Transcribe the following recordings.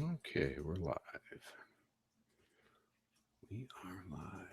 Okay, we're live. We are live.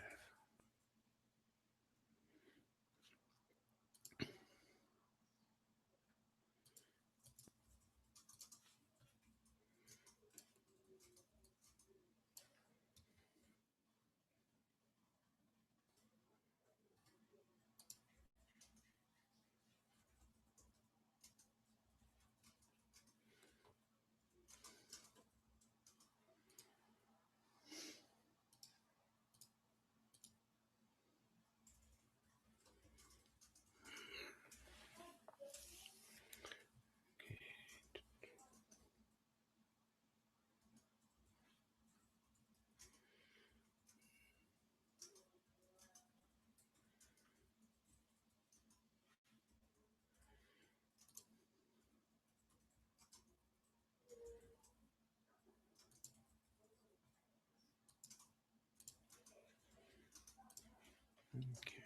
Okay.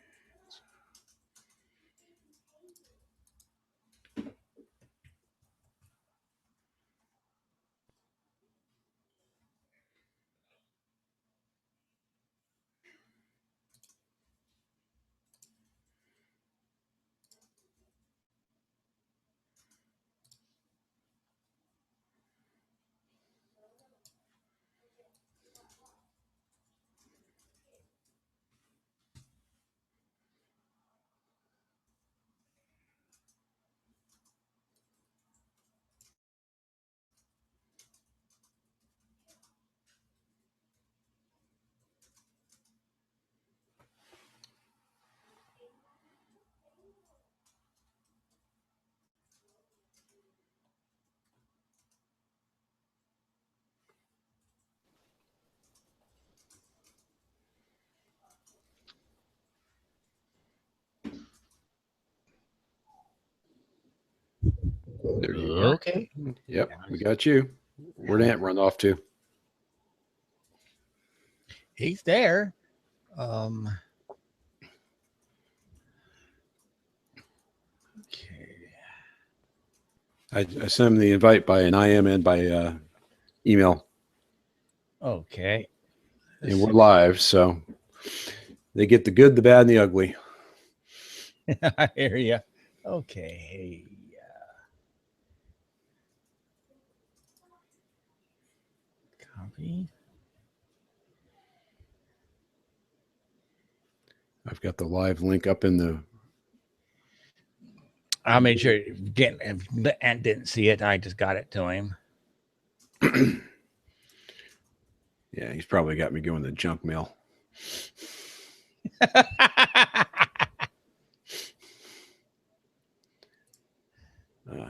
There you are. Okay. Yep, we got you. Where'd Ant run off to? He's there. Okay. I sent him the invite by an IM and by email. Okay. And we're live, so they get the good, the bad, and the ugly. I hear you. Okay. Copy. I've got the live link up in the. I made sure if Ant didn't see it, I just got it to him. Yeah, he's probably got me going to junk mail.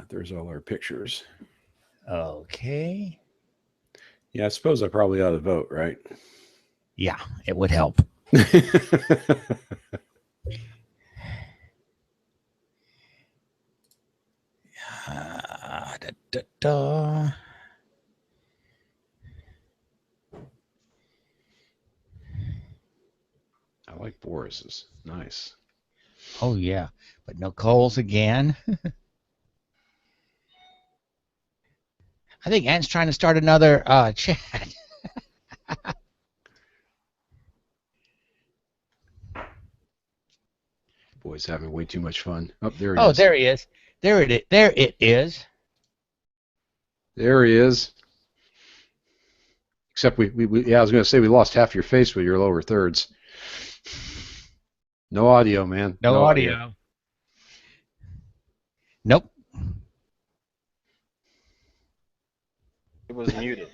There's all our pictures. Okay. Yeah, I suppose I probably ought to vote, right? Yeah, it would help. I like Boris's. Nice. Oh, yeah. But no Coles again. I think Ant's trying to start another chat. Boy's having way too much fun. Oh, there he is. Oh, there he is. There it is. There it is. There he is. Except I was going to say we lost half your face with your lower thirds. No audio, man. No audio. Nope. It was muted.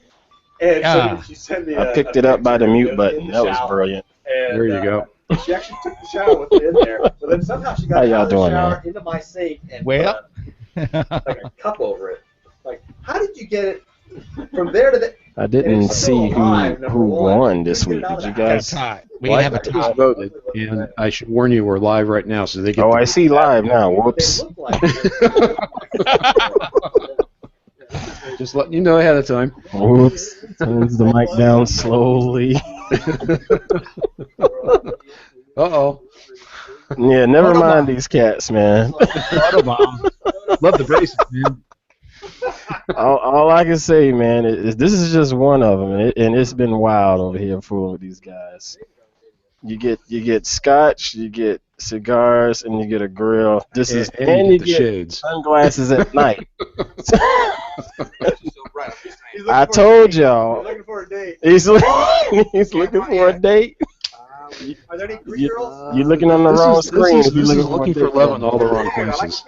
And so she sent me I picked it up by the mute button. That was brilliant. And, there you go. She actually took the shower with it in there, but then somehow she got out of the shower into my sink and put like a cup over it. Like, how did you get it from there to the? I didn't see who won this week. Did you guys? We have a tie. Voted, and I should warn you, we're live right now, so they get. Oh, I see live now. Whoops. Just letting you know ahead of time. Whoops. Turns the mic down slowly. Uh-oh. Yeah, never mind these cats, man. Love the braces, man. all I can say, man, is this is just one of them, and it's been wild over here fooling with these guys. You get scotch, you get cigars, and you get a grill. And you get the shades. Sunglasses at night. I told y'all. He's looking for a date. He's looking for a date. Are there any Greek girls? You're looking on the wrong screen. This is looking for love in all the wrong places.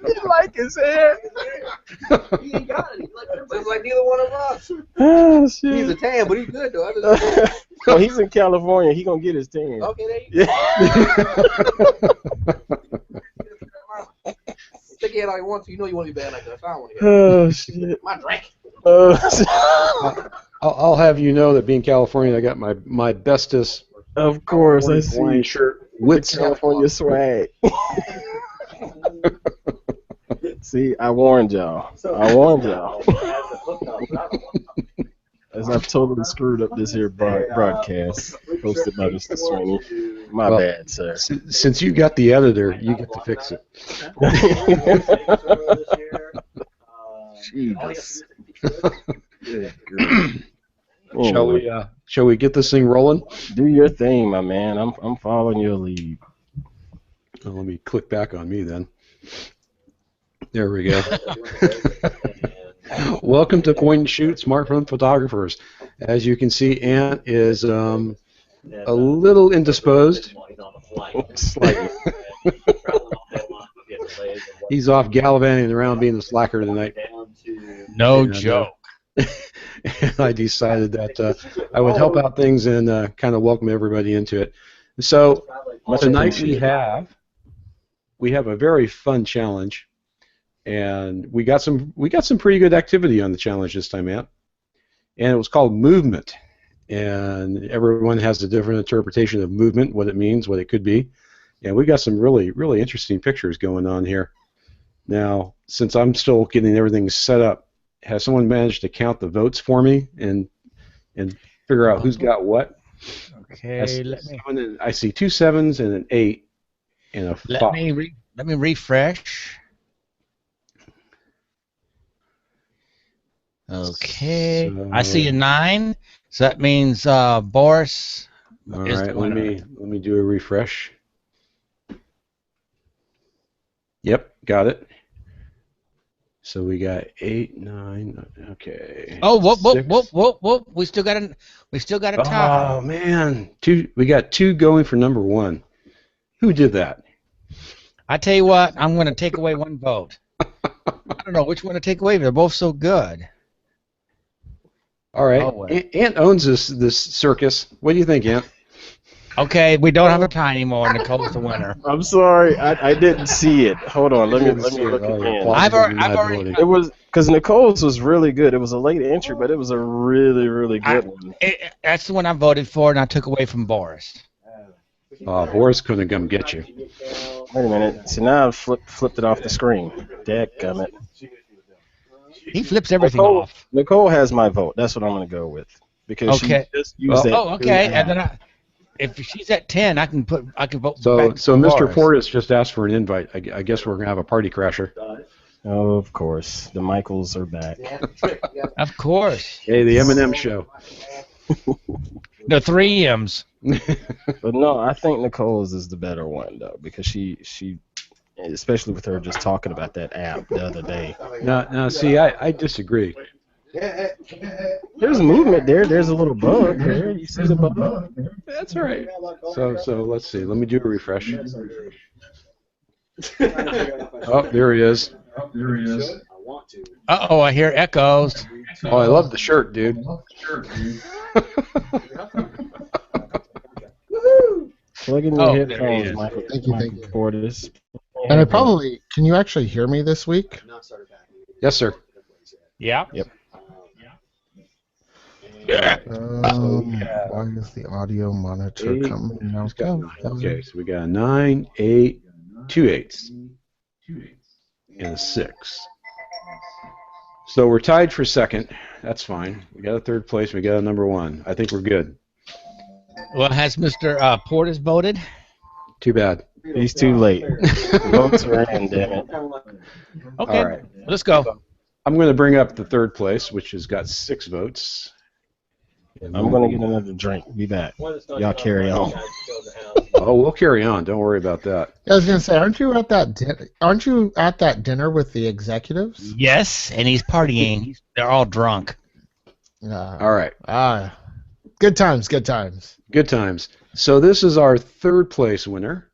You like his hair? He ain't got it. Just like neither one of us. Oh, shit. He's a tan, but he's good though. Well, he's in California. He gonna get his tan. Okay, there you go. Stick your head all you want to. You know you want to be bad like that. I found one here. Oh shit. My drink. I'll have you know that being California, I got my bestest Of course, I Hawaiian see. shirt With California swag. See, I warned y'all. As I've totally screwed up this here broadcast hosted by Mr. Sweeney. My bad, sir. Since you got the editor, you get to fix it. Jesus. Shall we get this thing rolling? Do your thing, my man. I'm following your lead. Oh, let me click back on me then. There we go. Welcome to Point and Shoot Smartphone Photographers. As you can see, Ant is a little indisposed. Slightly. He's off gallivanting around being a slacker tonight. No joke. And I decided that I would help out things and kind of welcome everybody into it. So tonight we have a very fun challenge, and we got some pretty good activity on the challenge this time, Ant. And it was called movement, and everyone has a different interpretation of movement, what it means, what it could be, and we got some really interesting pictures going on here. Now, since I'm still getting everything set up, has someone managed to count the votes for me and figure out who's got what? Okay, I see 2 7s and an 8 and a 5. Let me refresh. Okay, So, I see a 9. So that means Boris. All is the right, let winner. me do a refresh. Yep, got it. So we got 8, 9. Okay. Oh, whoop, 6. whoop. We still got a tie. Oh man, we got 2 going for number 1. Who did that? I tell you what, I'm going to take away 1 vote. I don't know which one to take away. They're both so good. All right. Oh, well. Ant owns this circus. What do you think, Ant? Okay, we don't have a tie anymore. Nicole's the winner. I'm sorry, I didn't see it. Hold on, let me look again. I've already. It was because Nicole's was really good. It was a late entry, but it was a really good one. That's the one I voted for, and I took away from Boris. Boris couldn't come get you. Wait a minute. So now I've flipped it off the screen. Dadgummit. He flips everything off. Nicole has my vote. That's what I'm going to go with because she just used that. Oh, okay. And then if she's at 10, I can vote. So back so for Mr. Boris. Fortis just asked for an invite. I guess we're gonna have a party crasher. Oh, of course. The Michaels are back. Of course. Hey, the M&M show. The 3 M's. But no, I think Nicole's is the better one though because she especially with her just talking about that app the other day. Now, see, I disagree. There's movement there. There's a little bug there. You see the bug? That's all right. So let's see. Let me do a refresh. Oh, there he is. Uh-oh, I hear echoes. Oh, I love the shirt, dude. Plug in your there he headphones, is. Michael. Thank you. Portis. And can you actually hear me this week? Yes, sir. Yeah. Yep. Why is the audio monitor coming out? Okay, so we got a 9, 8, 2 8s, and a 6. So we're tied for second. That's fine. We got a third place. We got a number 1. I think we're good. Well, has Mr. Portis voted? Too bad. He's too late. Votes are in, damn it. Okay, All right. let's go. So, I'm going to bring up the third place, which has got 6 votes. I'm going to get another drink. Be back. Y'all carry on. Oh, we'll carry on. Don't worry about that. I was gonna say, aren't you at that dinner with the executives? Yes, and he's partying. They're all drunk. All right. Good times. Good times. Good times. So this is our third place winner.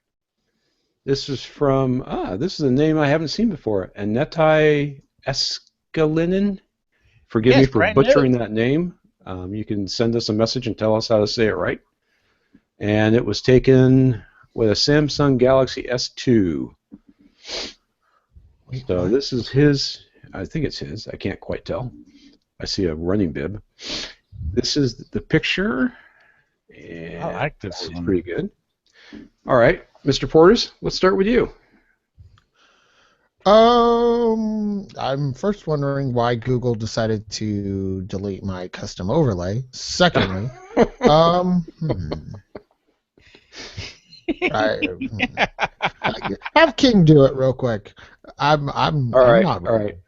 This is from, this is a name I haven't seen before. Anetai Eskalinen. Forgive me for butchering that name. You can send us a message and tell us how to say it right. And it was taken with a Samsung Galaxy S2. So this is his, I think it's his, I can't quite tell. I see a running bib. This is the picture. And I like this it's one. pretty good. All right, Mr. Portis, let's start with you. I'm first wondering why Google decided to delete my custom overlay. Secondly, have King do it real quick. All right.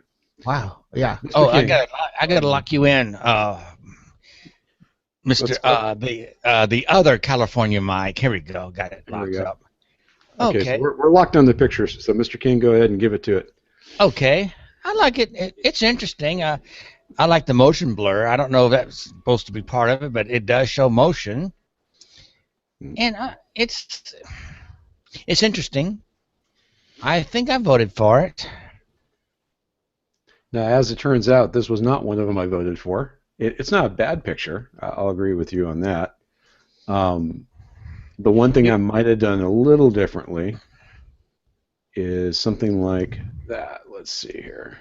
Wow. Yeah. Mr. Oh, King. I gotta lock you in, Mr. The other California Mike. Here we go. Got it There we locked go. up. Okay, so we're locked on the pictures. So Mr. King, go ahead and give it to it. Okay. I like it. It's interesting. I like the motion blur. I don't know if that's supposed to be part of it, but it does show motion. And it's interesting. I think I voted for it. Now, as it turns out, this was not one of them I voted for. It's not a bad picture. I'll agree with you on that. The one thing I might have done a little differently is something like that. Let's see here.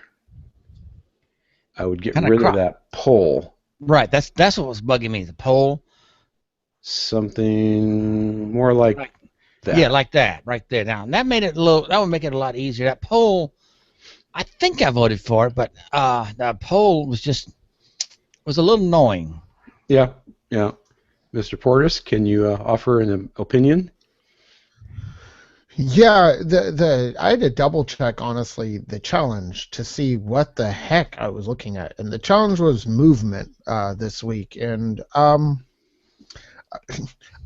I would get rid of that pole. Right. That's what was bugging me. The pole. Something more like that. Yeah, like that, right there. Now that made it that would make it a lot easier. That pole, I think I voted for it, but the pole was a little annoying. Yeah. Mr. Portis, can you offer an opinion? Yeah, I had to double check, honestly, the challenge to see what the heck I was looking at, and the challenge was movement this week, and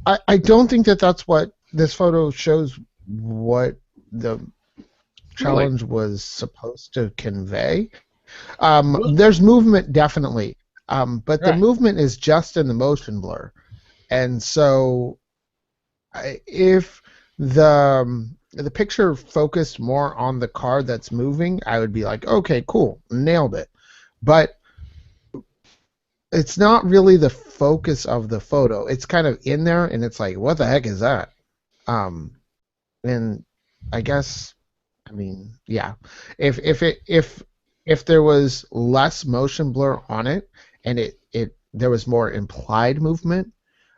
I don't think that's what this photo shows. What the challenge was supposed to convey. There's movement definitely, but the movement is just in the motion blur, and so if the picture focused more on the car that's moving, I would be like, okay, cool, nailed it. But it's not really the focus of the photo. It's kind of in there, and it's like, what the heck is that? And I guess, I mean, yeah, if there was less motion blur on it, and there was more implied movement,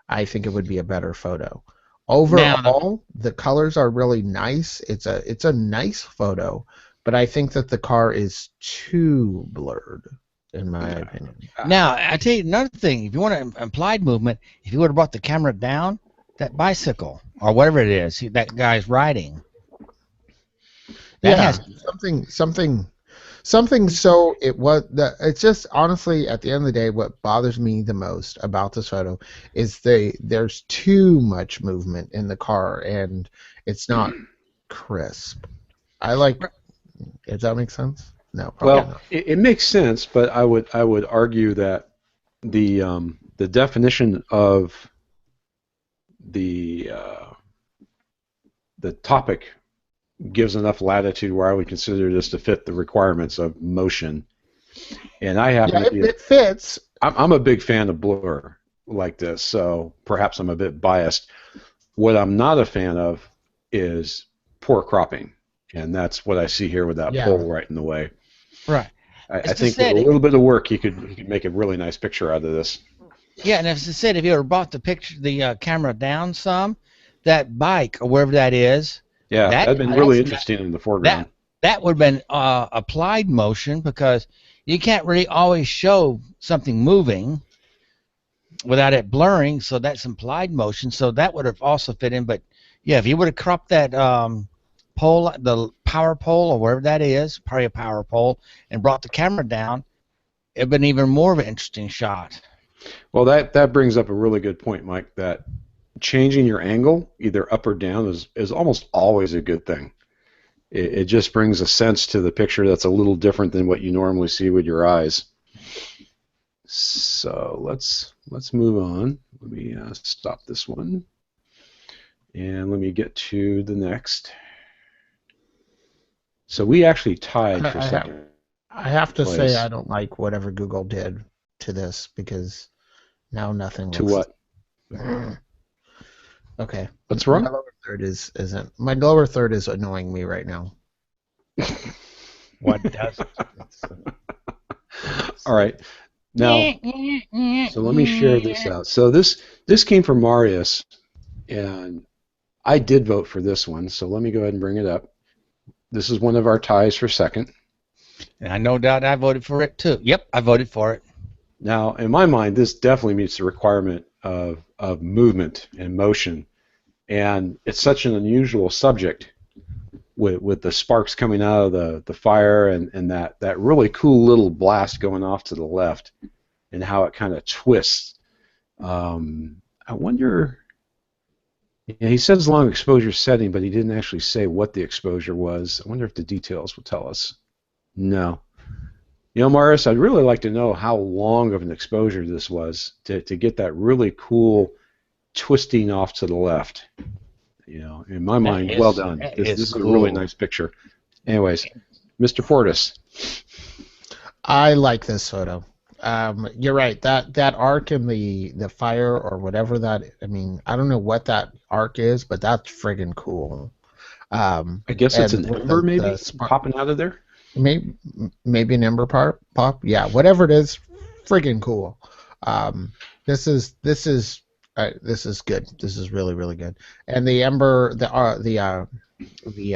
I think it would be a better photo. Overall, the colors are really nice. It's a nice photo, but I think that the car is too blurred, in my opinion. Now, I tell you another thing. If you want an implied movement, if you would have brought the camera down, that bicycle or whatever it is that guy's riding. That has something. So it's just honestly, at the end of the day, what bothers me the most about this photo is there's too much movement in the car, and it's not crisp. Does that make sense? No. Well, it makes sense, but I would argue that the definition of the topic gives enough latitude where I would consider this to fit the requirements of motion. And I happen to be it fits. I'm a big fan of blur like this, so perhaps I'm a bit biased. What I'm not a fan of is poor cropping, and that's what I see here with that pole right in the way. Right. I think with a little bit of work, you could make a really nice picture out of this. Yeah, and as I said, if you had brought the camera down some, that bike or wherever that is. Yeah, that'd been really interesting in the foreground. That would have been applied motion, because you can't really always show something moving without it blurring, so that's implied motion. So that would have also fit in, but Yeah, if you would have cropped that pole, the power pole or whatever that is, probably a power pole, and brought the camera down, it'd been even more of an interesting shot. Well, that brings up a really good point, Mike, that changing your angle, either up or down, is almost always a good thing. It just brings a sense to the picture that's a little different than what you normally see with your eyes. So let's move on. Let me stop this one, and let me get to the next. So we actually tied for second. I have to say I don't like whatever Google did to this, because now nothing. To what? Okay. What's wrong? My lower third isn't. My lower third is annoying me right now. What does? All right. Now, so let me share this out. So this came from Marius, and I did vote for this one. So let me go ahead and bring it up. This is one of our ties for second. And I no doubt I voted for it too. Yep, I voted for it. Now, in my mind, this definitely meets the requirement of movement and motion, and it's such an unusual subject with the sparks coming out of the fire and that really cool little blast going off to the left, and how it kind of twists. I wonder. Yeah, he says long exposure setting, but he didn't actually say what the exposure was. I wonder if the details will tell us. No. You know, Marius, I'd really like to know how long of an exposure this was to get that really cool twisting off to the left. You know, in my mind, well done. This is cool. A really nice picture. Anyways, Mr. Fortis. I like this photo. You're right. That arc in the fire or whatever that. I mean, I don't know what that arc is, but that's friggin' cool. I guess it's an ember, maybe popping out of there. Maybe an ember pop. Yeah, whatever it is, friggin' cool. This is good. This is really, really good. And the ember, the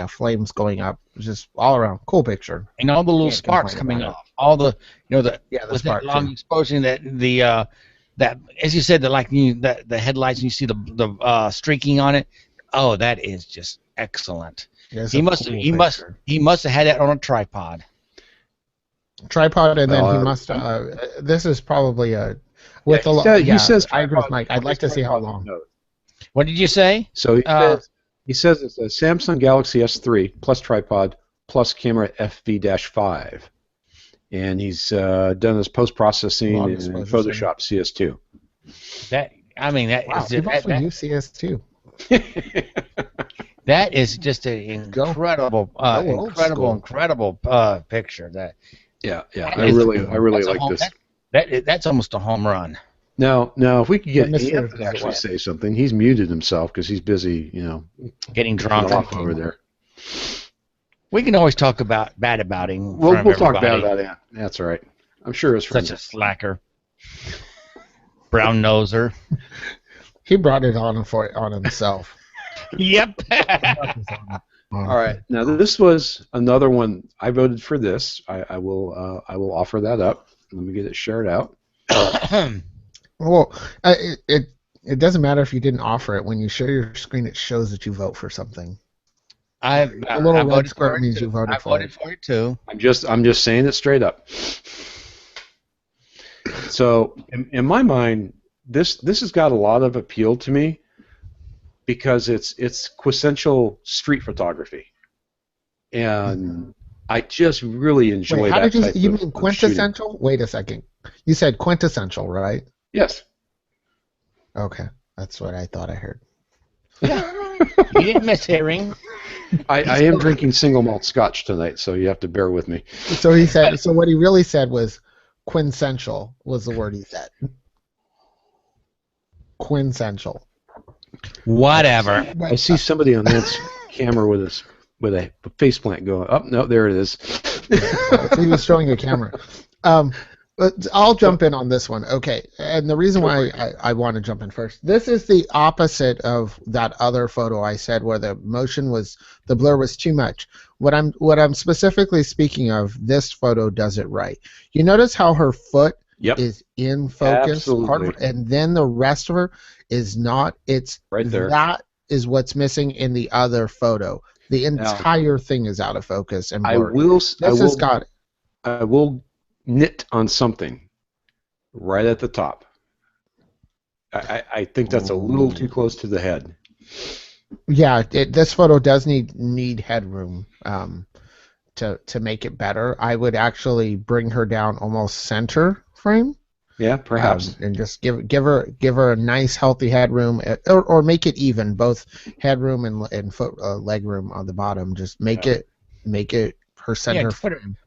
flames going up, just all around cool picture. And all the little sparks coming off. All the the sparks, long exposure, that as you said, the headlights, and you see the streaking on it. Oh, that is just excellent. He must have had that on a tripod. And then he must. This is probably a. He says. I agree with Mike. I'd like to see how long. What did you say? So he says it's a Samsung Galaxy S3 plus tripod plus camera FV-5, and he's done his post processing in Photoshop CS2. Wow, he must use CS2. That is just an incredible picture. I really like this. That's almost a home run. Now, if we could get Ian to actually say something, he's muted himself because he's busy, getting drunk over there. We can always talk bad about him. We'll talk bad about him. That's all right. I'm sure his friends. Such a slacker. Brown noser. He brought it on himself. Yep. All right. Now this was another one. I voted for this. I will offer that up. Let me get it shared out. Well, it doesn't matter if you didn't offer it. When you share your screen, it shows that you vote for something. A little red square means you voted for it. I voted for it too. I'm just saying it straight up. So in my mind, this has got a lot of appeal to me because it's quintessential street photography, and I just really enjoy that. How did you mean quintessential? Wait a second. You said quintessential, right? Yes. Okay, that's what I thought I heard. You didn't miss hearing. I am drinking single malt scotch tonight, so you have to bear with me. So he said. So what he really said was quintessential was the word he said. Quintessential. Whatever. I see somebody on that camera with a faceplant going. Oh no, there it is. He was showing a camera. But I'll jump in on this one. Okay, and the reason why I want to jump in first, this is the opposite of that other photo I said where the blur was too much. What I'm specifically speaking of, this photo does it right. You notice how her foot is in focus, absolutely, and then the rest of her is not. It's right there. That is what's missing in the other photo. The entire thing is out of focus and blurry. I will nit on something right at the top. I think that's a little too close to the head. Yeah, this photo does need headroom to make it better. I would actually bring her down almost center frame. Yeah, perhaps. And just give her a nice healthy headroom, or make it even, both headroom and foot leg room on the bottom. Just make it her center. Yeah,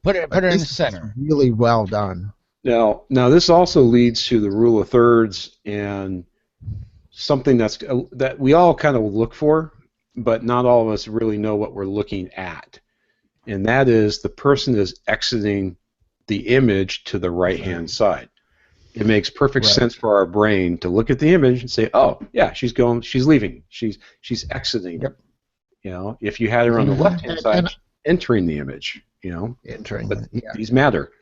put her in the center. Really well done. Now this also leads to the rule of thirds and something that we all kind of look for, but not all of us really know what we're looking at, and that is the person is exiting the image to the right-hand side. It makes perfect sense for our brain to look at the image and say, "Oh, yeah, she's leaving, she's exiting." Yep. You know, if you had her on the left-hand side, entering the image. You know, but these matter.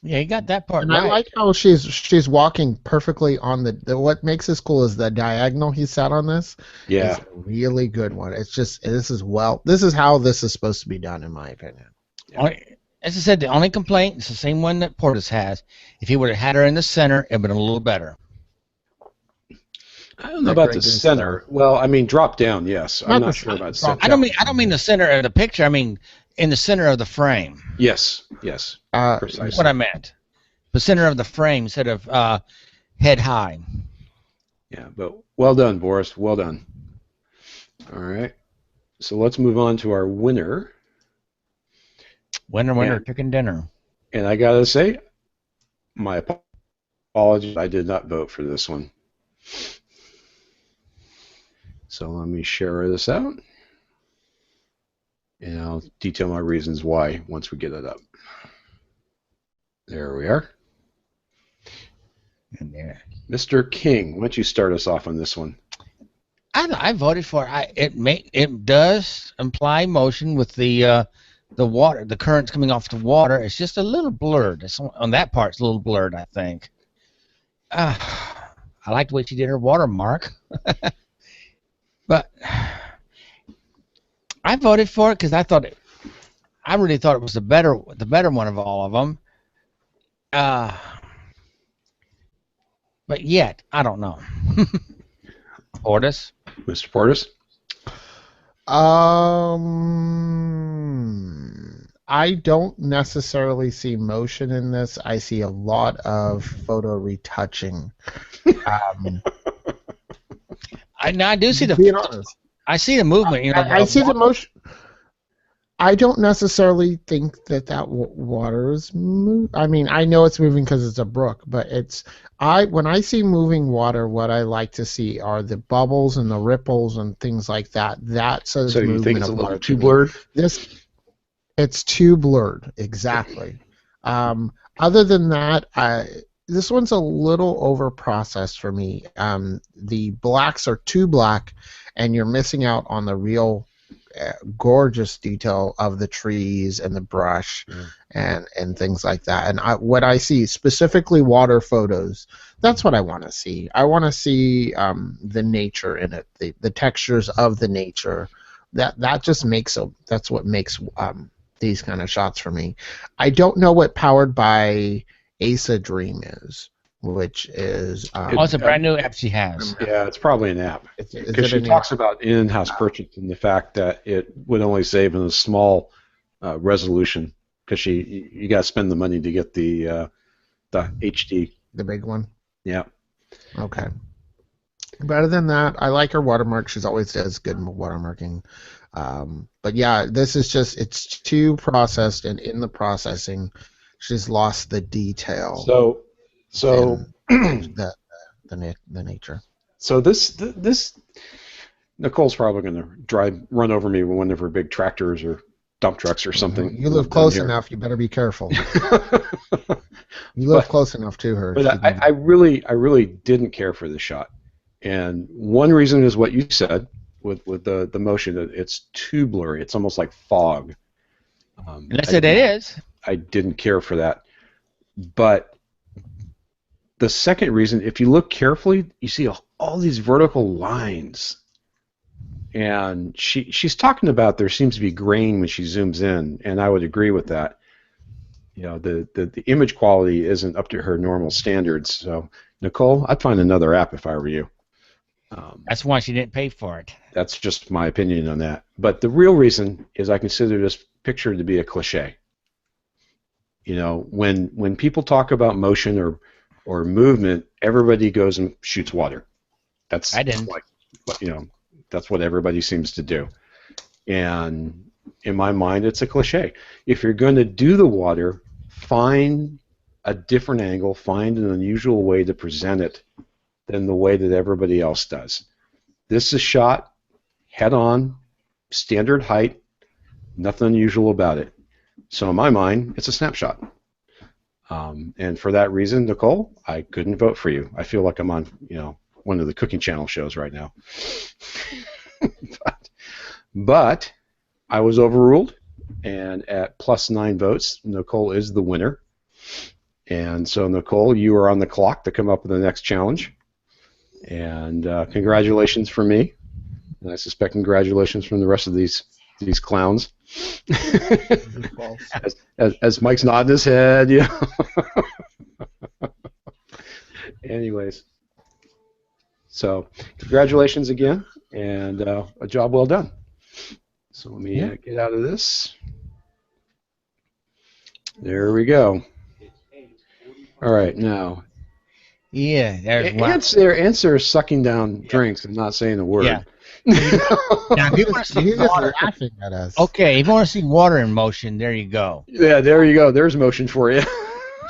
Yeah, you got that part and right. I like how she's walking perfectly on the. What makes this cool is the diagonal he sat on this. Yeah, it's a really good one. It's just this is how this is supposed to be done, in my opinion. Yeah. As I said, the only complaint is the same one that Portis has. If he would have had her in the center, it would have been a little better. I don't know about the center. Well, I mean, drop down, yes. I'm not sure about center. I don't mean the center of the picture. I mean in the center of the frame. Yes. Precisely. That's what I meant. The center of the frame instead of head high. Yeah, but well done, Boris. Well done. All right. So let's move on to our winner. Winner, chicken dinner. And I gotta say, my apologies, I did not vote for this one. So let me share this out, and I'll detail my reasons why once we get it up. There we are. And there. Mr. King, why don't you start us off on this one? I voted for it. It does imply motion with the water, the currents coming off the water. It's just a little blurred. On that part, it's a little blurred, I think. I like the way she did her watermark. But I voted for it because I really thought it was the better one of all of them. But yet, I don't know. Portis? Mr. Portis? I don't necessarily see motion in this. I see a lot of photo retouching. I do see being honest. I see the movement. You know, I see the motion. I don't necessarily think that water is moving. I mean, I know it's moving because it's a brook, but when I see moving water, what I like to see are the bubbles and the ripples and things like that. That says so you movement think it's of a little water too blurred? It's too blurred, exactly. Other than that, this one's a little over-processed for me. The blacks are too black, and you're missing out on the real gorgeous detail of the trees and the brush and things like that. And what I see, specifically water photos, that's what I want to see. I want to see the nature in it, the textures of the nature. That just makes that's what makes these kind of shots for me. I don't know what Powered by Asa Dream is, which is it's a brand new app she has. Yeah, it's probably an app because she talks about in-house purchase and the fact that it would only save in a small resolution because you got to spend the money to get the HD, the big one. Yeah. Okay. But other than that, I like her watermark. She's always does good watermarking. But yeah, this is just, it's too processed, and in the processing, she's lost the detail. So the nature. So this Nicole's probably going to run over me with one of her big tractors or dump trucks or something. You live close enough. You better be careful. You live close enough to her. But I really didn't care for the shot, and one reason is what you said with the motion. It's too blurry. It's almost like fog. And I said it is. I didn't care for that, but the second reason, if you look carefully, you see all these vertical lines And she's talking about there seems to be grain when she zooms in, and I would agree with that. You know, the image quality isn't up to her normal standards. So, Nicole, I'd find another app if I were you. That's why she didn't pay for it. That's just my opinion on that. But the real reason is I consider this picture to be a cliche. You know, when people talk about motion or movement, everybody goes and shoots water. That's I didn't. Like, you know, that's what everybody seems to do. And in my mind, it's a cliche. If you're going to do the water, find a different angle, find an unusual way to present it than the way that everybody else does. This is shot head on, standard height, nothing unusual about it. So in my mind, it's a snapshot. And for that reason, Nicole, I couldn't vote for you. I feel like I'm on, you know, one of the Cooking Channel shows right now. but I was overruled, and at +9 votes, Nicole is the winner. And so, Nicole, you are on the clock to come up with the next challenge. And congratulations from me, and I suspect congratulations from the rest of these clowns. as Mike's nodding his head, yeah. Anyways, so congratulations again, and a job well done. So let me get out of this. There we go. All right, now. Yeah, there's Ants are sucking down drinks and not saying a word. Yeah. Now, if you want to see water, laughing at us. okay, if you want to see water in motion, there you go. Yeah, there you go. There's motion for you.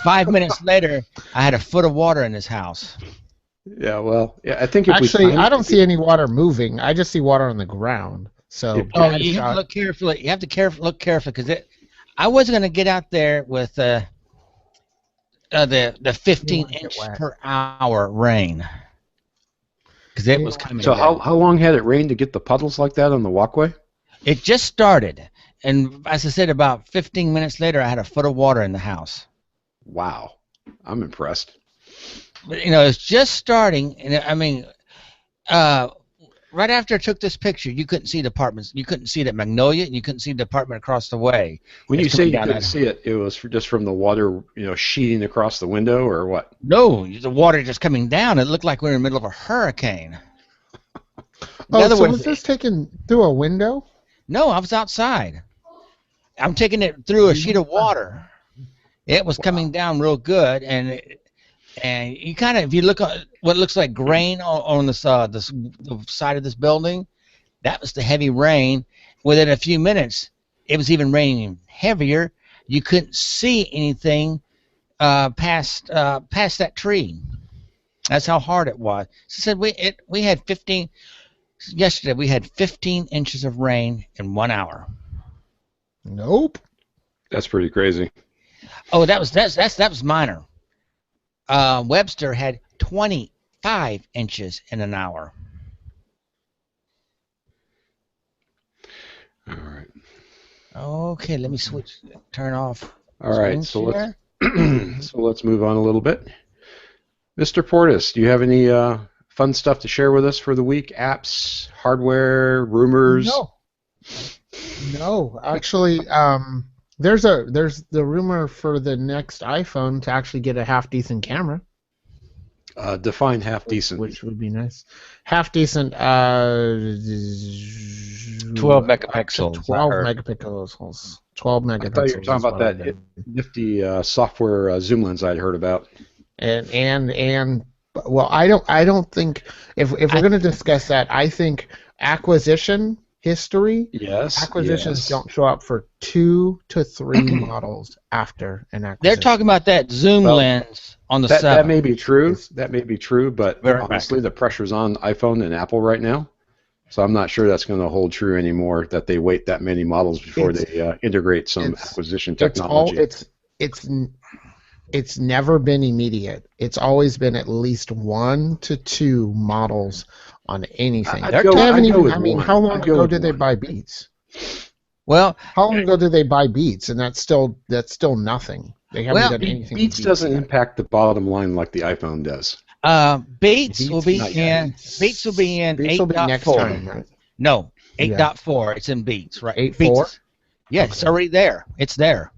5 minutes later, I had a foot of water in this house. Yeah, well, yeah, I think if Actually, I don't see any water moving. I just see water on the ground. So you have to look carefully. You have to look carefully because I wasn't going to get out there with the 15 inch per hour rain because it was coming. So down. how long had it rained to get the puddles like that on the walkway? It just started, and as I said, about 15 minutes later, I had a foot of water in the house. Wow, I'm impressed. But, you know, it's just starting, and I mean, right after I took this picture, you couldn't see the apartments. You couldn't see it at Magnolia, and you couldn't see the apartment across the way. When you say you couldn't see it, it was just from the water, you know, sheeting across the window, or what? No, the water just coming down. It looked like we were in the middle of a hurricane. Was this taken through a window? No, I was outside. I'm taking it through a sheet of water. It was coming down real good, and you kind of, if you look at what looks like grain on the side of this building, that was the heavy rain. Within a few minutes, it was even raining heavier. You couldn't see anything past that tree. That's how hard it was. She said we had 15. Yesterday we had 15 inches of rain in 1 hour. Nope. That's pretty crazy. Oh, that was minor. Webster had 25 inches in an hour. All right. Okay, let me turn off. All right, so let's move on a little bit. Mr. Portis, do you have any fun stuff to share with us for the week? Apps, hardware, rumors? No, actually, there's the rumor for the next iPhone to actually get a half decent camera. Define half decent. Which would be nice. Half decent. 12 megapixels. 12 megapixels. 12 megapixels. I thought you were talking about that nifty software zoom lens I'd heard about. And well, I don't think if we're going to discuss that, I think acquisition history. Yes. Acquisitions don't show up for 2 to 3 models after an acquisition. They're talking about that zoom lens on the 7. That may be true. That may be true, but honestly, the pressure's on iPhone and Apple right now. So I'm not sure that's going to hold true anymore. That they wait that many models before they integrate some acquisition technology. It's never been immediate. It's always been at least 1 to 2 models on anything. How long ago did they buy Beats? Well, how long ago did they buy Beats? And that's still nothing. They haven't done anything. Beats doesn't impact the bottom line like the iPhone does. Beats will be in 8.4. Next time, right? No, 8.4. It's in Beats, right? 8.4? Beats. Yeah, it's already there. It's there.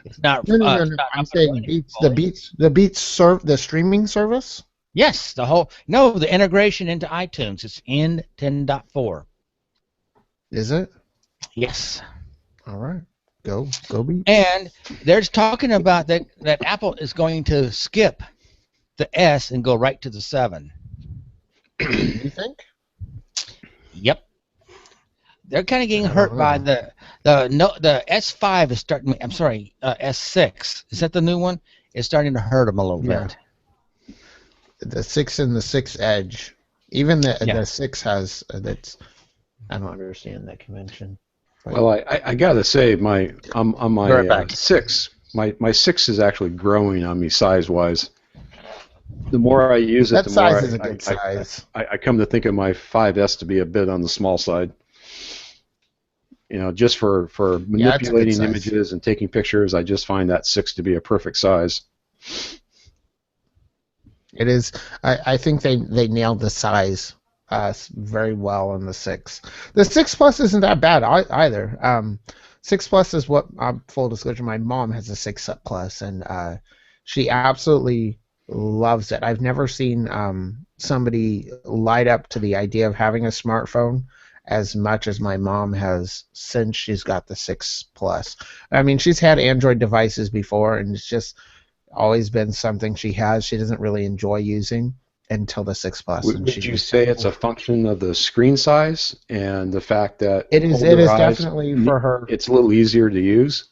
It's not. No. I'm saying Beats. The streaming service. Yes, the integration into iTunes. It's in 10.4. Is it? Yes. All right. Go Beats. And they're talking about that Apple is going to skip the S and go right to the 7. You think? Yep. They're kind of getting hurt by the S5 is starting. I'm sorry, S6. Is that the new one? It's starting to hurt them a little bit. The 6 and the 6 Edge. Even the 6 has that's. I don't understand that convention. Well, I gotta say, on my 6, my 6 is actually growing on me size-wise. The more I use it, the more size is a good size. I come to think of my 5S to be a bit on the small side. Just for manipulating images and taking pictures, I just find that 6 to be a perfect size. It is. I think they nailed the size very well in the 6. The 6 Plus isn't that bad either. 6 Plus is what, full disclosure, my mom has a 6 Plus, and she absolutely loves it. I've never seen somebody light up to the idea of having a smartphone as much as my mom has since she's got the 6 Plus. I mean, she's had Android devices before, and it's just always been something she doesn't really enjoy using until the 6 Plus. Would you say it's a function of the screen size and the fact that it is definitely for her. It's a little easier to use.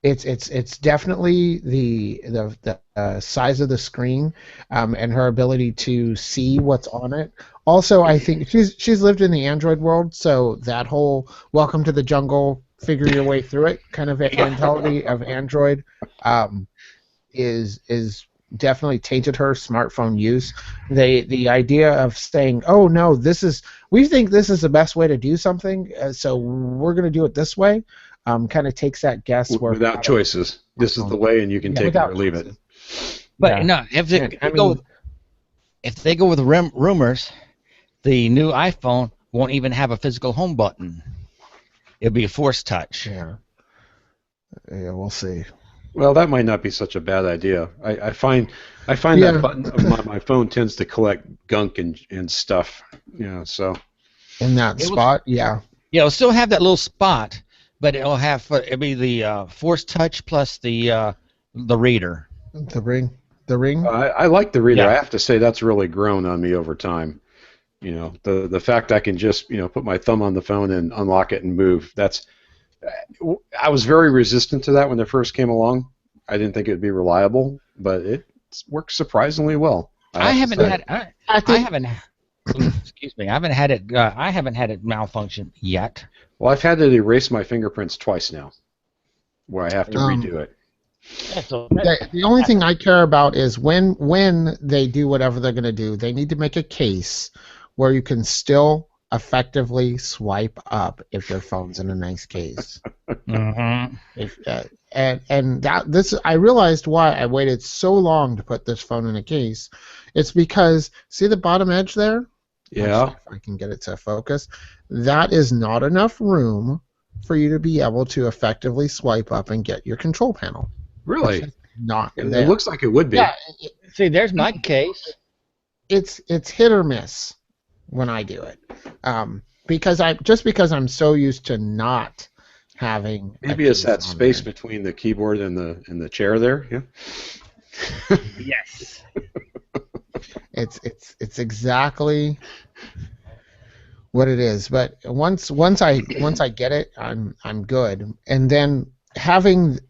It's definitely the size of the screen and her ability to see what's on it. Also, I think she's lived in the Android world, so that whole welcome to the jungle, figure your way through it kind of mentality of Android is definitely tainted her smartphone use. The idea of saying, oh no, we think this is the best way to do something, so we're going to do it this way. Kind of takes that guesswork without choices. This is the way, and you can take it or leave it. But no, if they go with rumors, the new iPhone won't even have a physical home button. It'll be a Force Touch. Yeah, we'll see. Well, that might not be such a bad idea. I find that button of my phone tends to collect gunk and stuff. So in that spot, it'll still have that little spot. But it'll be the Force Touch plus the reader. The ring. I like the reader. I have to say that's really grown on me over time. The fact I can just put my thumb on the phone and unlock it and move. I was very resistant to that when it first came along. I didn't think it would be reliable, but it works surprisingly well. I haven't had it malfunction yet. Well, I've had to erase my fingerprints twice now, where I have to redo it. The only thing I care about is when they do whatever they're going to do, they need to make a case where you can still effectively swipe up if your phone's in a nice case. Mm-hmm. I realized why I waited so long to put this phone in a case. It's because, see the bottom edge there? Yeah. If I can get it to focus. That is not enough room for you to be able to effectively swipe up and get your control panel. Really? Not it there. Looks like it would be. Yeah. See, there's my case. It's hit or miss when I do it. Because I'm so used to not having. Maybe it's that space between the keyboard and the chair there. Yeah. Yes. It's exactly what it is. But once I get it, I'm good. And then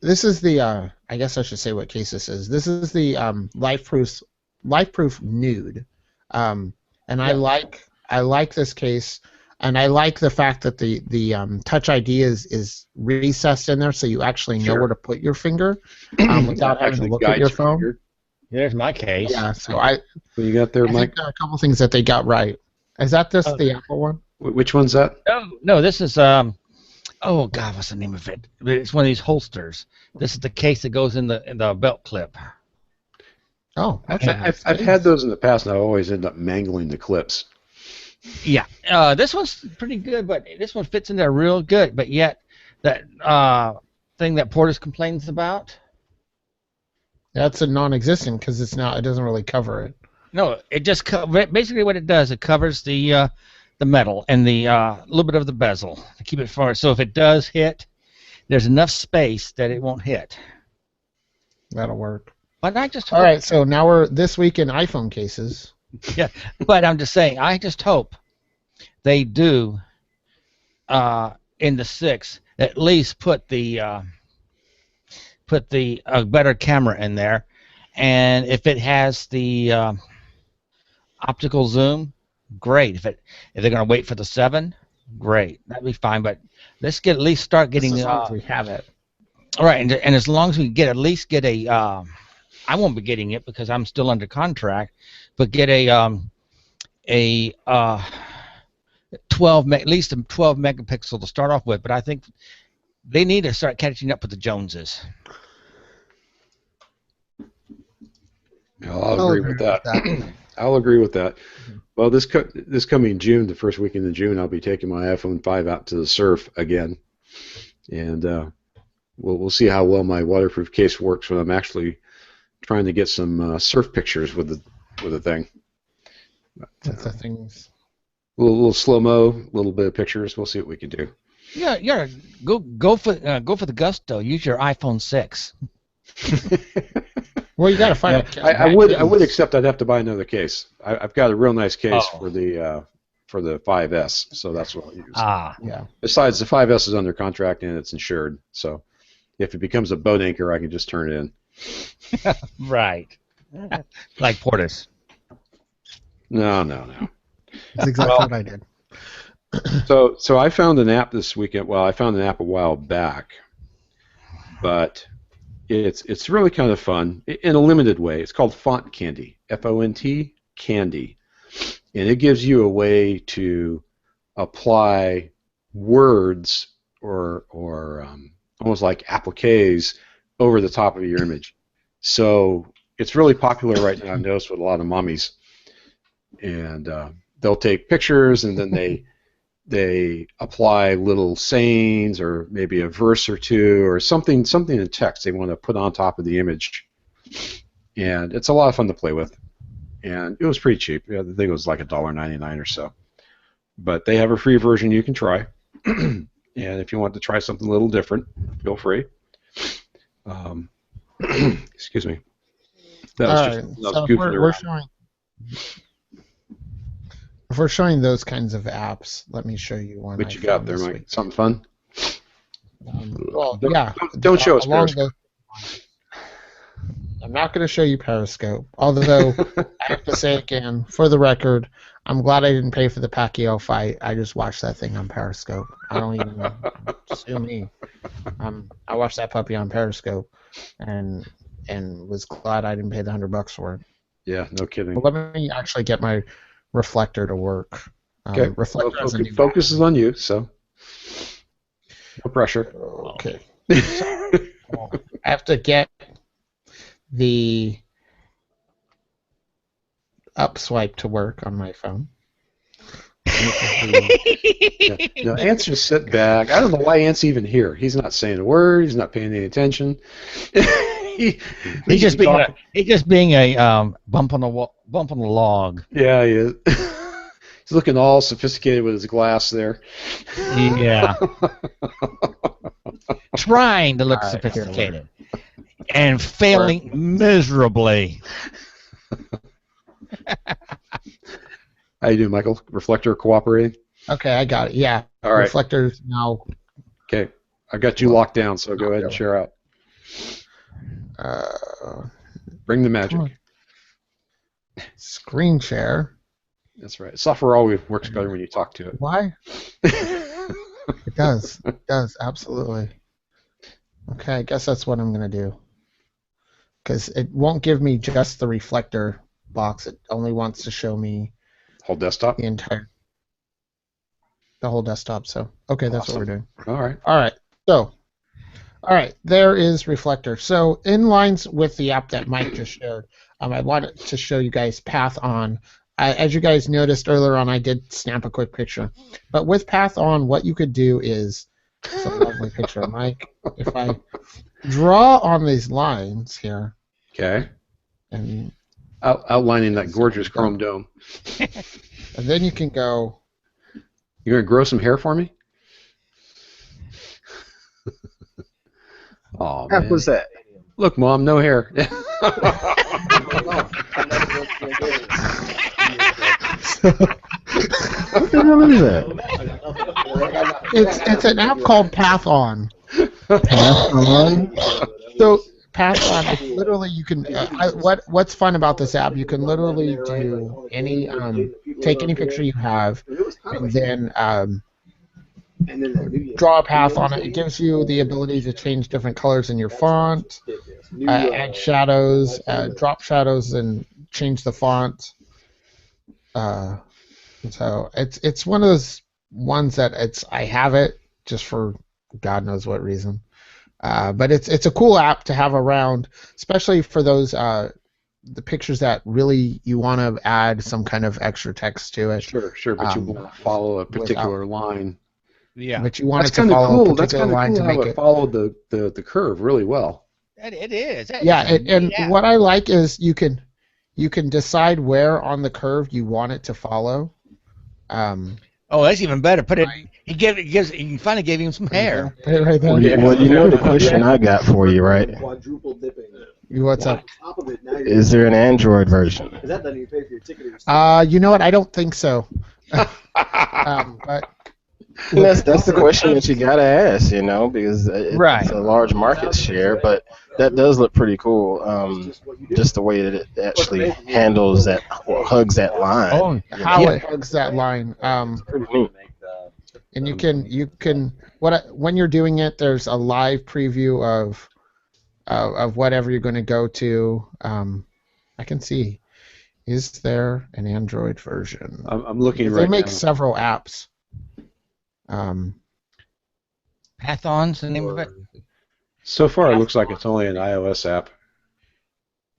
this is the I guess I should say what case this is. This is the LifeProof Nude. And I like this case, and I like the fact that the Touch ID is recessed in there, so you actually know where to put your finger without having to look at your phone. Finger. There's my case. Yeah, so what you got there, Mike? I think there are a couple things that they got right. Is that the Apple one? Which one's that? No, this is oh God, what's the name of it? It's one of these holsters. This is the case that goes in the belt clip. Oh, I've had those in the past, and I always end up mangling the clips. Yeah, this one's pretty good, but this one fits in there real good. But yet, that thing that Portis complains about. That's a non-existent because it's not. It doesn't really cover it. No, it just basically what it does. It covers the metal and the little bit of the bezel to keep it far. So if it does hit, there's enough space that it won't hit. That'll work. But I just all right. So now we're this week in iPhone cases. Yeah, but I'm just saying. I just hope they do in the 6 at least put the better camera in there, and if it has the optical zoom, great. If they're gonna wait for the 7, great, that'd be fine. But let's at least start getting. As long as we have it. All right, and as long as we at least get a, I won't be getting it because I'm still under contract, but get a 12 at least a 12 megapixel to start off with. But I think they need to start catching up with the Joneses. I'll agree with that. I'll agree with that. Well, this coming June, the first weekend of June, I'll be taking my iPhone 5 out to the surf again, and we'll see how well my waterproof case works when I'm actually trying to get some surf pictures with the thing. That's the things. A little slow-mo, a little bit of pictures. We'll see what we can do. Yeah. Go for the gusto. Use your iPhone 6. Well, you got to find. Yeah, I would accept I'd have to buy another case. I've got a real nice case for the 5S, so that's what I'll use. Yeah. Besides, the 5S is under contract and it's insured, so if it becomes a boat anchor, I can just turn it in. Right. Like Portis. No. That's exactly what I did. So I found an app this weekend. Well, I found an app a while back, but it's really kind of fun in a limited way. It's called Font Candy, F-O-N-T Candy, and it gives you a way to apply words or almost like appliques over the top of your image. So it's really popular right now. I've noticed with a lot of mommies, and they'll take pictures and then they apply little sayings or maybe a verse or two or something in text they want to put on top of the image, and it's a lot of fun to play with. And it was pretty cheap. I think it was like $1.99 or so. But they have a free version you can try, and if you want to try something a little different, feel free. Excuse me. That was so if we're showing those kinds of apps, let me show you one. What you got there, Mike? Something fun? Well, don't show us Periscope. I'm not going to show you Periscope, although I have to say again, for the record, I'm glad I didn't pay for the Pacquiao fight. I just watched that thing on Periscope. I don't even sue me. I watched that puppy on Periscope, and was glad I didn't pay the $100 for it. Yeah, no kidding. Well, let me actually get my reflector to work. Okay. Focus is on you, so no pressure. Okay. So, I have to get the up swipe to work on my phone. No, Ant's just sit back. I don't know why Ant's even here. He's not saying a word. He's not paying any attention. He's just being a bump on the log. Yeah, he is. He's looking all sophisticated with his glass there. Yeah. Trying to look sophisticated and failing miserably. How you doing, Michael? Reflector cooperating? Okay, I got it. Yeah. All right. Reflector's now. Okay, I got you locked down. So go ahead and share out. Bring the magic. Screen share. That's right. Software always works better when you talk to it. Why? It does. It does, absolutely. Okay, I guess that's what I'm going to do. Because it won't give me just the reflector box. It only wants to show me whole desktop? The whole desktop. So, okay, that's awesome. what we're doing. All right. All right. So, all right, there is Reflector. So, in lines with the app that Mike just shared, I wanted to show you guys Path On. as you guys noticed earlier on, I did snap a quick picture. But with Path On, what you could do is, it's a lovely picture, Mike. If I draw on these lines here, Okay. and Outlining that gorgeous chrome dome. and then you can go. You're gonna grow some hair for me? Oh man. What was that? Look, Mom, no hair. What the hell is that? It's an app called Path On. Path On? So Path On, it's literally you can. What's fun about this app? You can literally do any take any picture you have, and then draw a path on it. It gives you the ability to change different colors in your font, add shadows, drop shadows, and change the font. So it's one of those ones that I have it just for God knows what reason. But it's a cool app to have around, especially for those the pictures that really you want to add some kind of extra text to it. Sure, but you want to follow a particular line. Yeah. But you want That's it to kind of follow cool. a That's particular kind of line cool to how make it it. followed the curve really well. It is. Yeah, and what I like is you can decide where on the curve you want it to follow. Oh, that's even better. Put it. He finally gave him some hair. Put it right there. Well, you know the question I got for you, right? Quadruple dipping. What's up? Top of it, now you're Is there an Android version? Is that letting you pay for your ticket? Or You know what? I don't think so. But And that's the question that you gotta ask, you know, because Right. it's a large market share. But that does look pretty cool. Just the way that it actually handles that or hugs that line. Oh, how it hugs that line. Pretty neat. And you can when you're doing it, there's a live preview of whatever you're going to go to. I can see. Is there an Android version? I'm looking right now. They make several apps. Pathon's the name of it. So far, it looks like it's only an iOS app.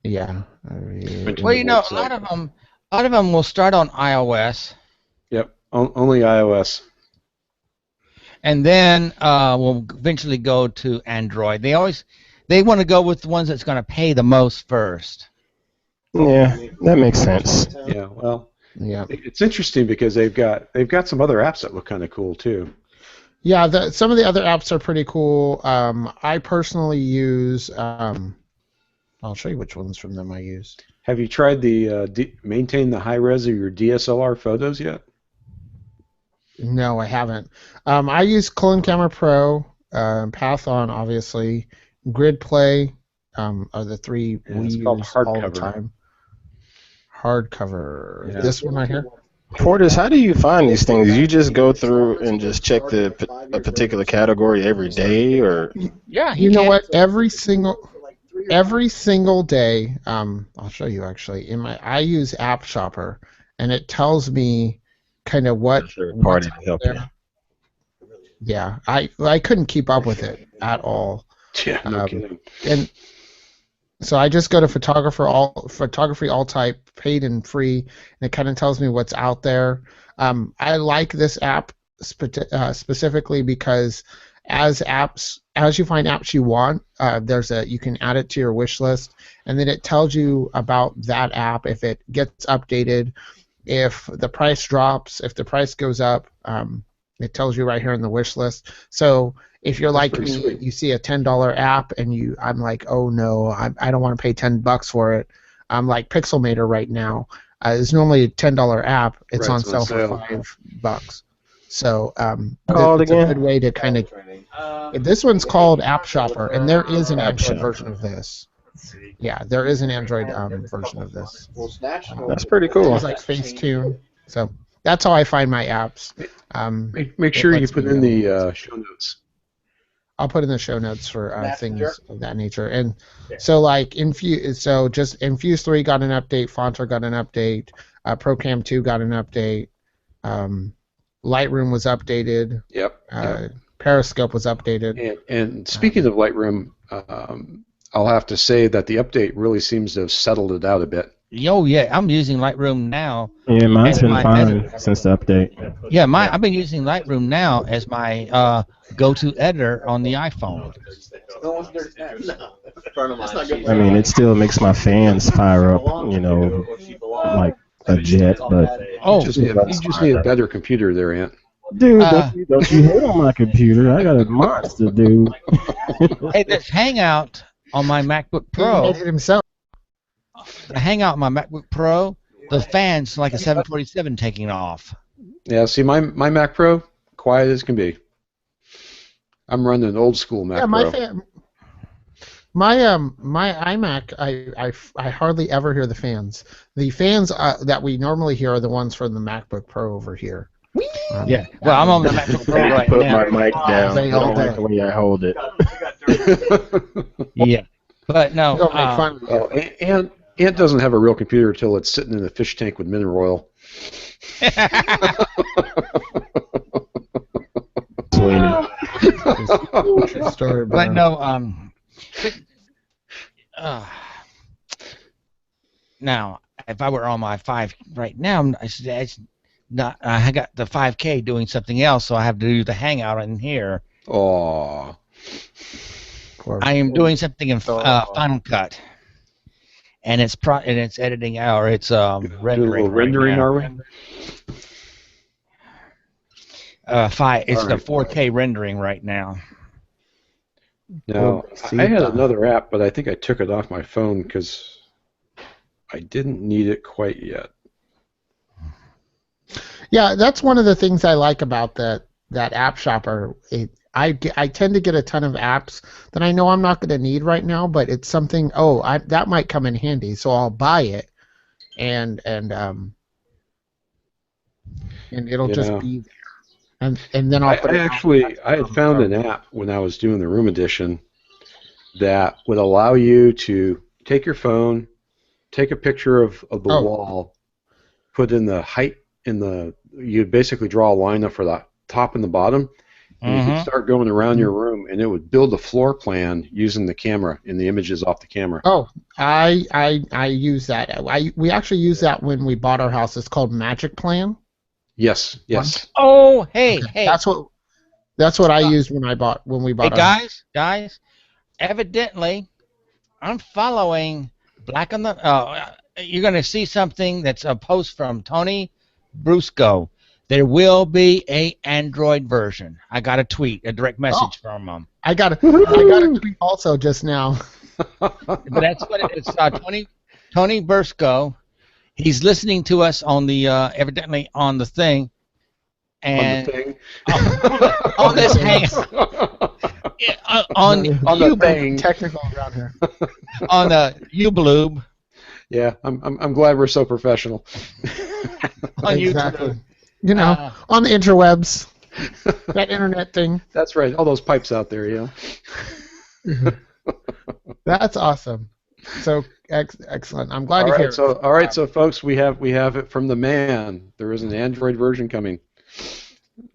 Yeah. Well, you know, a lot of them will start on iOS, Yep, only iOS. and then will eventually go to Android. They want to go with the ones that's going to pay the most first. Yeah, that makes sense. Yeah, well, Yeah. it's interesting because they've got some other apps that look kind of cool too. Yeah, some of the other apps are pretty cool. I personally use. I'll show you which ones from them I use. Have you tried the maintain the high res of your DSLR photos yet? No, I haven't. I use Clone Camera Pro, Path On, obviously, Grid Play are the three we it's called use all the Hardcover. time. Hardcover. Yeah. This one right here. Portis, how do you find these things? You just go through and just check a particular category every day, or? Yeah, You know what? Every single day, I'll show you actually. I use App Shopper, and it tells me kind of what Third party to help you. Yeah, I couldn't keep up with it at all. Yeah, no kidding. And so I just go to photography all type, paid and free, and it kind of tells me what's out there. I like this app specifically because as you find apps you want, you can add it to your wish list, and then it tells you about that app if it gets updated, if the price drops, if the price goes up. It tells you right here in the wish list. So if you're like me, sweet. you see a $10 app and I'm like, oh no, I don't want to pay $10 for it. I'm like Pixelmator right now. It's normally a $10 app. It's Right, on it's sale on for $5. So Called it's a again? good way to kind of. This one's called App Shopper, and there is an Android Shopper. version of this. Yeah, there is an Android version of this. That's pretty cool. It's like Facetune. So that's how I find my apps. Make sure you lets put me in know. the show notes. I'll put in the show notes for things of that nature. And so like Infuse 3 got an update, Fonter got an update, Procam 2 got an update, Lightroom was updated, Yep. Periscope was updated. And speaking of Lightroom, I'll have to say that the update really seems to have settled it out a bit. Oh yeah, I'm using Lightroom now. Yeah, mine's as been my fine editor. since the update. Yeah, I've been using Lightroom now as my go-to editor on the iPhone. I mean, it still makes my fans fire up, you know, like a jet, but Oh, You just need a better computer there, Ant. dude, don't you hate on my computer? I got a monster, dude. hey, this Hangout on my MacBook He Pro. made it himself. The Hangout on my MacBook Pro, the fan's like a 747 taking off. Yeah, see, my Mac Pro, quiet as can be. I'm running an old school Mac Yeah, Pro. my iMac, I hardly ever hear the fans. The fans that we normally hear are the ones from the MacBook Pro over here. Yeah. Well, I'm on the MacBook Pro right Put now. my mic down. They I all don't like day. the way I hold it. Yeah. But no. Don't make fun of you. Oh, Ant doesn't have a real computer until it's sitting in a fish tank with mineral oil. True story, But bro. no. Now, if I were on my 5 right now, I got the 5K doing something else, so I have to do the Hangout in here. Oh, I am doing something in Final Cut, and it's editing out, or it's do a rendering. little rendering, are we? It's All the right. 4K rendering right now. Now, I had another app, but I think I took it off my phone because I didn't need it quite yet. Yeah, that's one of the things I like about that app shopper. I tend to get a ton of apps that I know I'm not going to need right now, but it's something. That might come in handy, so I'll buy it, and it'll just be there. And then I'll put it I had found an app when I was doing the room edition that would allow you to take your phone, take a picture of the wall, put in the height you'd basically draw a line up for the top and the bottom, and you could start going around your room, and it would build a floor plan using the camera and the images off the camera. Oh, I use that. We actually use that when we bought our house. It's called Magic Plan. Yes. Oh, hey. That's what I used when we bought. Hey, guys. Evidently, I'm following Black on the. You're going to see something that's a post from Tony Brusco. There will be a Android version. I got a direct message from him. I got a tweet also just now. But that's what it is. Tony Brusco. He's listening to us on the evidently on the thing, and on this hang on the thing. Technical around here. On the U-Bloob. Yeah, I'm glad we're so professional. On Exactly. YouTube. You know, on the interwebs, that internet thing. That's right. All those pipes out there, yeah. That's awesome. So excellent. I'm glad to hear it. All right, so folks, we have it from the man. There is an Android version coming.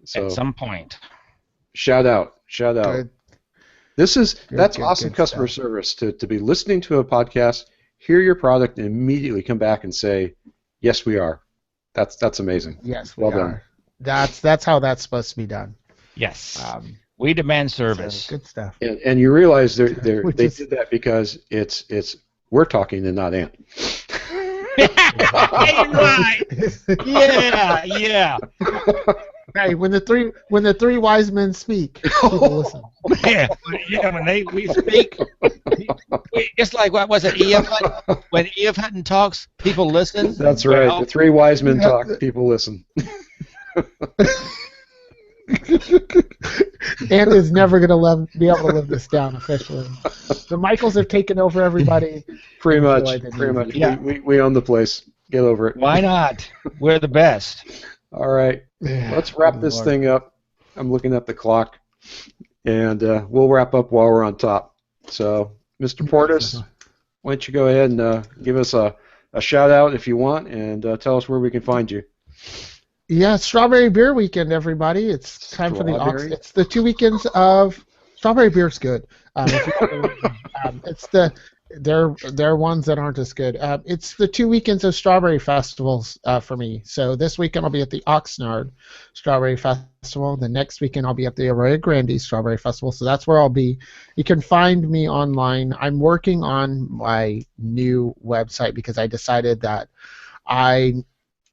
So At some point. Shout out. Good. That's awesome customer service to be listening to a podcast, hear your product, and immediately come back and say, yes, we are. That's amazing. Yes, we well are. done. That's how that's supposed to be done. Yes. We demand service. So good stuff. And you realize they is- did that because it's we're talking and not Ant. Right. Yeah. Hey, when the three wise men speak, people listen. When we speak, it's like, what was it, E.F. Hutton? When E.F. Hutton talks, people listen. That's right. The three wise men talk, people listen. Ant is never going to be able to live this down officially. The Michaels have taken over everybody. Pretty much. Yeah. We own the place. Get over it. Why not? We're the best. All right. Let's wrap this thing up. I'm looking at the clock, and we'll wrap up while we're on top. So, Mr. Portis, why don't you go ahead and give us a shout out if you want, and tell us where we can find you. Yeah, Strawberry Beer Weekend, everybody. It's time for the Strawberry? It's the 2 weekends of Strawberry Beer's good. It's they're ones that aren't as good. It's the 2 weekends of strawberry festivals for me. So this weekend I'll be at the Oxnard Strawberry Festival. The next weekend I'll be at the Arroyo Grande Strawberry Festival. So that's where I'll be. You can find me online. I'm working on my new website because I decided that I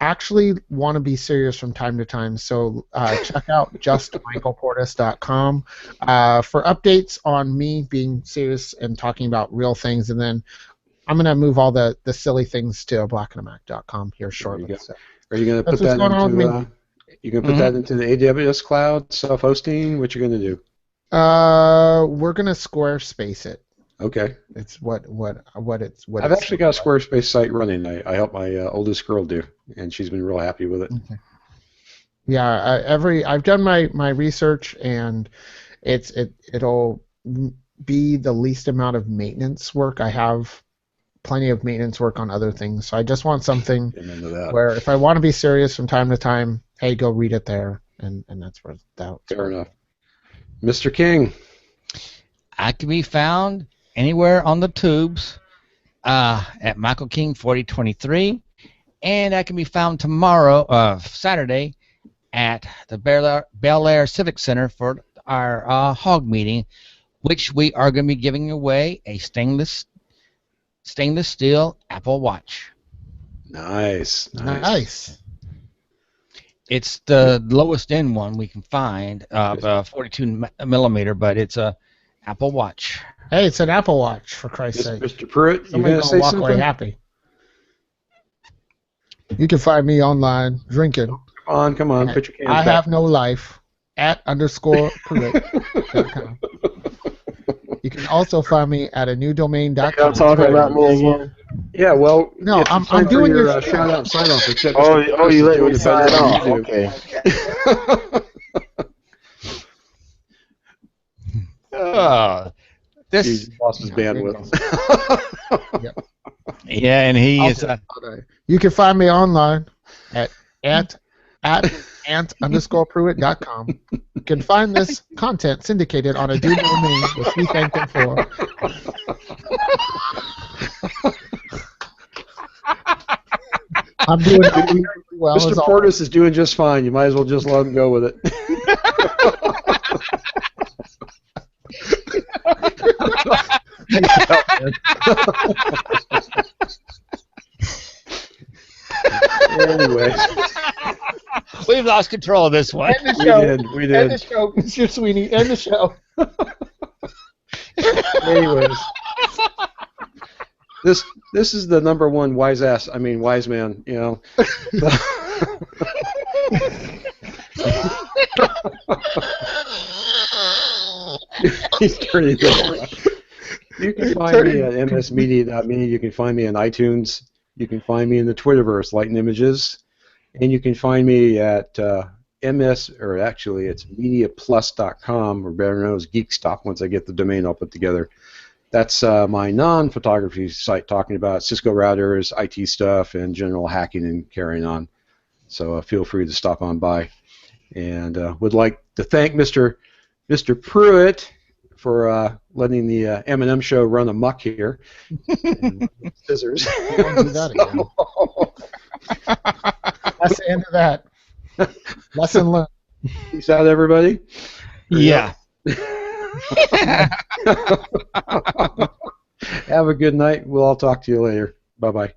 actually want to be serious from time to time, so check out justmichaelportis.com for updates on me being serious and talking about real things, and then I'm going to move all the silly things to blackandamac.com here shortly. So. Are you going to put that into you can put that into the AWS cloud, self-hosting? What you going to do? We're going to Squarespace it. Okay. It's what I've actually got a Squarespace site running. I help my oldest girl do, and she's been real happy with it. Okay. Yeah, I've done my research, and it'll be the least amount of maintenance work. I have plenty of maintenance work on other things, so I just want something where if I want to be serious from time to time, hey, go read it there, and that's where that. Fair enough. Mr. King. I can be found anywhere on the tubes at Michael King 4023, and I can be found tomorrow, Saturday, at the Bel Air Civic Center for our hog meeting, which we are going to be giving away a stainless steel Apple Watch. Nice. It's the lowest end one we can find, 42 millimeter, but it's a Apple Watch. Hey, it's an Apple Watch, for Christ's sake. Mr. Pruitt, you going to say walk something? away happy. You can find me online drinking. Come on, put your cans I back. have no life @_Pruitt.com. You can also find me at anewdomain.com. Y'all talking about me again? Yeah, well, no, I'm doing your shout out and sign off. Oh, you let me sign off. Okay. This lost his bandwidth. Yep. Yeah, and he is. You can find me online at ant_Pruitt.com. You can find this content syndicated on a dude domain, which we thank them for. I'm doing really well. Mr. Portis is doing just fine. You might as well just let him go with it. Anyway, we've lost control of this one. End the show. We did. End the show, Mr. Sweeney. End the show. Anyways, this is the number one wise man. You know. He's turning this around. You can find me at msmedia.me. You can find me on iTunes. You can find me in the Twitterverse, Light and Images, and you can find me at it's mediaplus.com, or better known as Geekstock. Once I get the domain all put together, that's my non-photography site talking about Cisco routers, IT stuff, and general hacking and carrying on. So feel free to stop on by, and would like to thank Mr. Pruitt for letting the M&M show run amok here. Scissors. Don't do that again. That's the end of that. Lesson learned. Peace out, everybody. Yeah. Have a good night. We'll all talk to you later. Bye-bye.